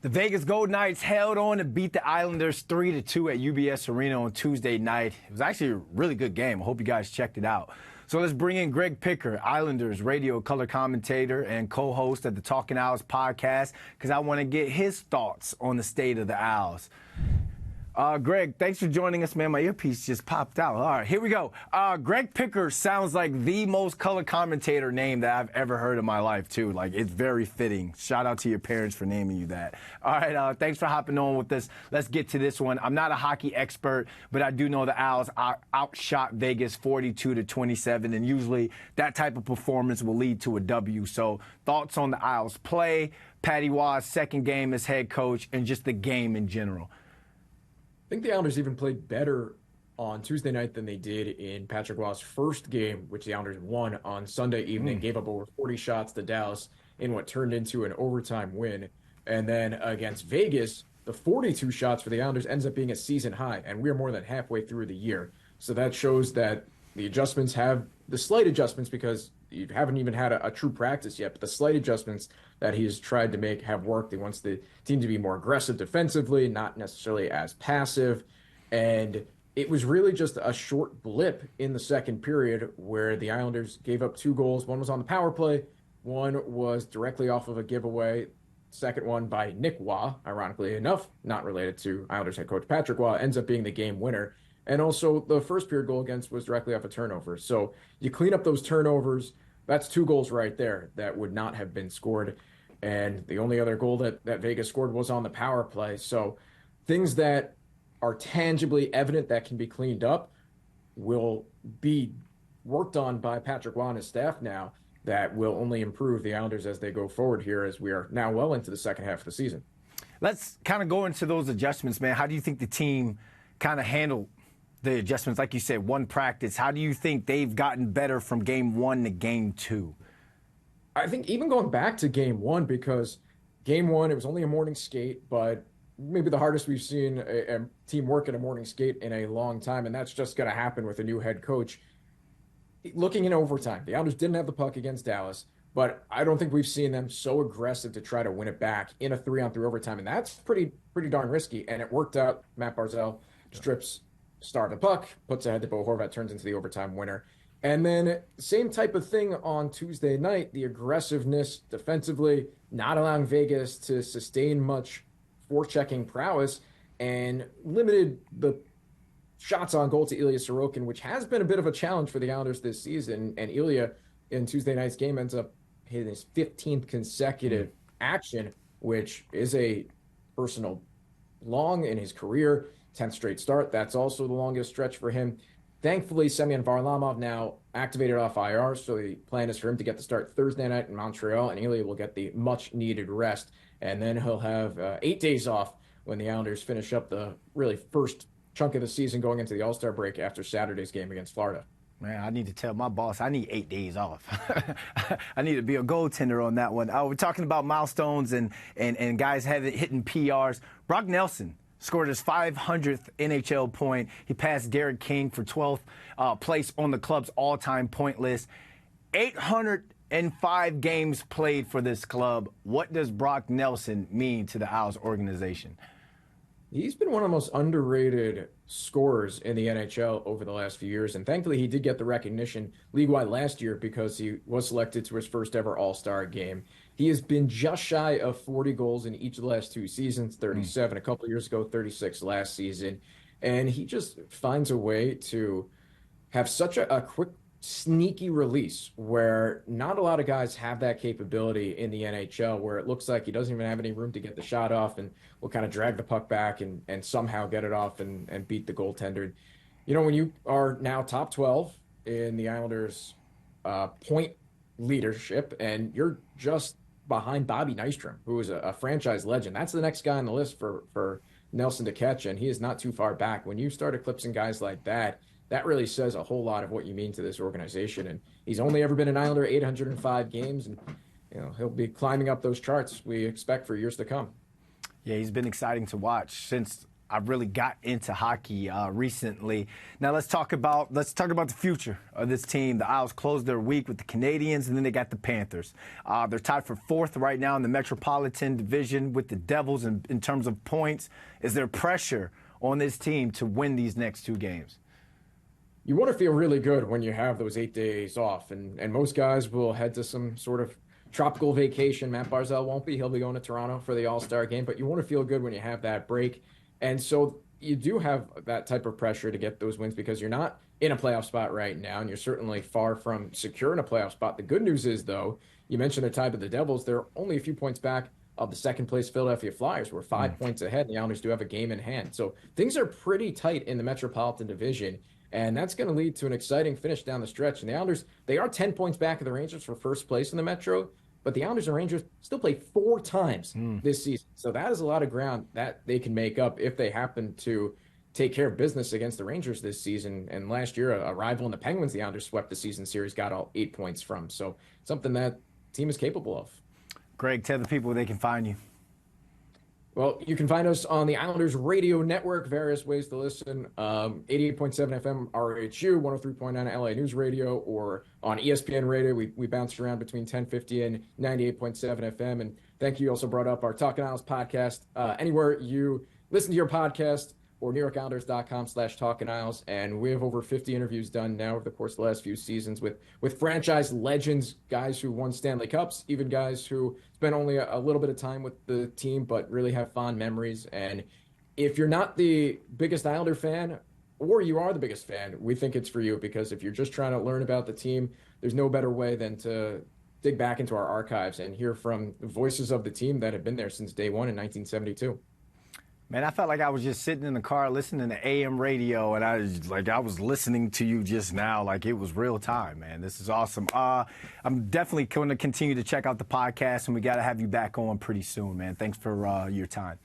The Vegas Golden Knights held on to beat the Islanders 3-2 at UBS Arena on Tuesday night. It was actually a really good game. I hope you guys checked it out. So let's bring in Greg Picker, Islanders radio color commentator and co-host of the Talkin Isles podcast, because I want to get his thoughts on the state of the Isles. Greg, thanks for joining us, man. My earpiece just popped out. All right, here we go. Greg Picker sounds like the most color commentator name that I've ever heard in my life, too. Like, it's very fitting. Shout out to your parents for naming you that. All right, thanks for hopping on with us. Let's get to this one. I'm not a hockey expert, but I do know the Isles outshot Vegas 42-27, and usually that type of performance will lead to a W. So thoughts on the Isles play, Patty Waugh's second game as head coach, and just the game in general. I think the Islanders even played better on Tuesday night than they did in Patrick Waugh's first game, which the Islanders won on Sunday evening, gave up over 40 shots to Dallas in what turned into an overtime win. And then against Vegas, the 42 shots for the Islanders ends up being a season high, and we're more than halfway through the year. So that shows that the adjustments have the slight adjustments, because you haven't even had a true practice yet, but the slight adjustments that he's tried to make have worked. He wants the team to be more aggressive defensively, not necessarily as passive. And it was really just a short blip in the second period where the Islanders gave up 2 goals. One was on the power play. One was directly off of a giveaway. Second one by Nick Waugh, ironically enough, not related to Islanders head coach Patrick Waugh, ends up being the game winner. And also the first period goal against was directly off a turnover. So you clean up those turnovers, that's 2 goals right there that would not have been scored. And the only other goal that Vegas scored was on the power play. So things that are tangibly evident that can be cleaned up will be worked on by Patrick Waugh and his staff now, that will only improve the Islanders as they go forward here, as we are now well into the second half of the season. Let's kind of go into those adjustments, man. How do you think the team kind of handled the adjustments? Like you said, one practice. How do you think they've gotten better from game 1 to game 2? I think even going back to game 1, because game 1, it was only a morning skate, but maybe the hardest we've seen a team work at a morning skate in a long time, and that's just going to happen with a new head coach. Looking in overtime, the Islanders didn't have the puck against Dallas, but I don't think we've seen them so aggressive to try to win it back in a 3-on-3 overtime, and that's pretty darn risky, and it worked out. Matt Barzal strips Star the puck, puts ahead to Bo Horvat, turns into the overtime winner. And then same type of thing on Tuesday night, the aggressiveness defensively, not allowing Vegas to sustain much forechecking prowess, and limited the shots on goal to Ilya Sorokin, which has been a bit of a challenge for the Islanders this season. And Ilya, in Tuesday night's game, ends up hitting his 15th consecutive action, which is a personal long in his career. 10th straight start. That's also the longest stretch for him. Thankfully, Semyon Varlamov now activated off IR, so the plan is for him to get the start Thursday night in Montreal, and Ilya will get the much-needed rest, and then he'll have 8 days off when the Islanders finish up the really first chunk of the season going into the All-Star break after Saturday's game against Florida. Man, I need to tell my boss I need 8 days off. I need to be a goaltender on that one. We're talking about milestones and guys hitting PRs. Brock Nelson scored his 500th NHL point. He passed Derek King for 12th place on the club's all-time point list. 805 games played for this club. What does Brock Nelson mean to the Isles organization? He's been one of the most underrated scorers in the NHL over the last few years, and thankfully he did get the recognition league-wide last year because he was selected to his first ever All-Star game. He has been just shy of 40 goals in each of the last 2 seasons, 37 a couple of years ago, 36 last season, and he just finds a way to have such a quick, sneaky release where not a lot of guys have that capability in the NHL, where it looks like he doesn't even have any room to get the shot off and will kind of drag the puck back and somehow get it off and beat the goaltender. You know, when you are now top 12 in the Islanders point leadership and you're just behind Bobby Nystrom, who is a franchise legend, that's the next guy on the list for Nelson to catch, and he is not too far back. When you start eclipsing guys like that, that really says a whole lot of what you mean to this organization. And he's only ever been an Islander 805 games, and he'll be climbing up those charts we expect for years to come. Yeah, he's been exciting to watch since I've really got into hockey recently. Now let's talk about the future of this team. The Isles closed their week with the Canadiens, and then they got the Panthers. They're tied for 4th right now in the Metropolitan Division with the Devils in terms of points. Is there pressure on this team to win these next 2 games? You want to feel really good when you have those 8 days off, and most guys will head to some sort of tropical vacation. Matt Barzal won't be. He'll be going to Toronto for the All-Star game, but you want to feel good when you have that break. And so you do have that type of pressure to get those wins because you're not in a playoff spot right now, and you're certainly far from secure in a playoff spot. The good news is, though, you mentioned they're tied with the Devils. They're only a few points back of the second-place Philadelphia Flyers. We're 5 points ahead, and the Islanders do have a game in hand. So things are pretty tight in the Metropolitan Division, and that's going to lead to an exciting finish down the stretch. And the Islanders, they are 10 points back of the Rangers for first place in the Metro, but the Islanders and Rangers still play 4 times this season. So that is a lot of ground that they can make up if they happen to take care of business against the Rangers this season. And last year, a rival in the Penguins, the Islanders swept the season series, got all 8 points from. So something that team is capable of. Greg, tell the people where they can find you. Well, you can find us on the Islanders Radio Network, various ways to listen, 88.7 FM RHU, 103.9 LA News Radio, or on ESPN Radio. We bounce around between 1050 and 98.7 FM. And thank you. Also brought up our Talkin Isles podcast. Anywhere you listen to your podcast, or NewYorkIslanders.com/Talkin Isles. And we have over 50 interviews done now over the course of the last few seasons with franchise legends, guys who won Stanley Cups, even guys who spent only a little bit of time with the team, but really have fond memories. And if you're not the biggest Islander fan, or you are the biggest fan, we think it's for you, because if you're just trying to learn about the team, there's no better way than to dig back into our archives and hear from the voices of the team that have been there since day one in 1972. Man, I felt like I was just sitting in the car listening to AM radio, and I was listening to you just now, like it was real time, man. This is awesome. I'm definitely going to continue to check out the podcast, and we got to have you back on pretty soon, man. Thanks for your time.